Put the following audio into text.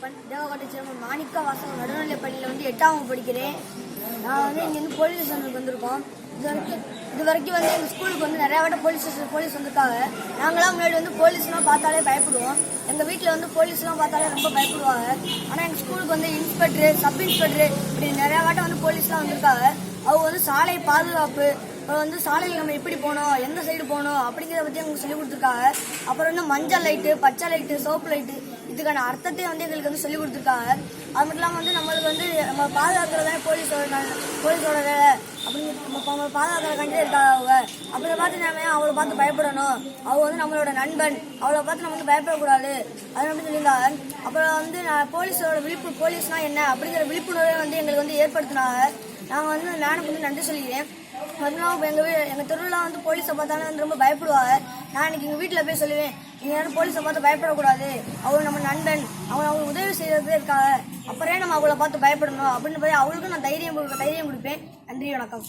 Devakottai chairman மாணிக்க வாசகம் நடுநிலைப்பள்ளியில் 8ஆம் படிக்கிறேன். நான் இங்கேருந்து போலீஸ் ஸ்டேஷனுக்கு வந்திருக்கோம். இது வரைக்கும் எங்கள் ஸ்கூலுக்கு நிறையா வாட்ட போலீஸ் வந்திருக்காங்க. நாங்களாம் முன்னாடி போலீஸ்லாம் பார்த்தாலே பயப்படுவோம். எங்கள் வீட்டில் போலீஸ்லாம் பார்த்தாலே ரொம்ப பயப்படுவாங்க. ஆனால் எங்கள் ஸ்கூலுக்கு இன்ஸ்பெக்டர், சப் இன்ஸ்பெக்டர் இப்படி நிறையா வாட்ட போலீஸ்லாம் வந்திருக்காங்க. அவங்க சாலை பாதுகாப்பு, சாலையில் நம்ம எப்படி போகணும், எந்த சைடு போகணும் அப்படிங்கிறத பற்றி எங்களுக்கு சொல்லிக் கொடுத்துருக்காங்க. அப்புறம் மஞ்சள் லைட்டு, பச்சை லைட்டு, சோப்பு லைட்டு இதுக்கான அர்த்தத்தையும் எங்களுக்கு சொல்லிக் கொடுத்துருக்காங்க. அது மட்டும் இல்லாமல் நம்மளுக்கு நம்ம பாதுகாக்கிறதே போலீஸோட வேலை அப்படிங்கிற நம்ம பாதுகாக்கிறக்காண்டியே இருக்காங்க அவங்க. அப்படி பார்த்து நம்ம அவளை பார்த்து பயப்படணும், அவங்க நம்மளோட நண்பன், அவளை பார்த்து நம்ம பயப்படக்கூடாது அது அப்படின்னு சொல்லியிருந்தாங்க. அப்புறம் போலீஸோட போலீஸ்னா என்ன அப்படிங்கிற விழிப்புணர்வை எங்களுக்கு ஏற்படுத்தினாங்க. நாங்கள் நானும் நன்றி சொல்லிக்கிறேன். மறுநாள் எங்கள் தெருவில் போலீஸை பார்த்தாலும் ரொம்ப பயப்படுவாங்க. நான் இன்னைக்கு எங்கள் வீட்டில் போய் சொல்லுவேன், நீங்கள் யாரும் போலீஸை பார்த்து பயப்படக்கூடாது, அவங்க நம்ம நண்பன், அவங்க உதவி செய்யறதே இருக்காங்க, அப்புறம் நம்ம அவளை பார்த்து பயப்படணும் அப்படின்னு அவளுக்கும் நான் தைரியம் கொடுப்பேன். நன்றி, வணக்கம்.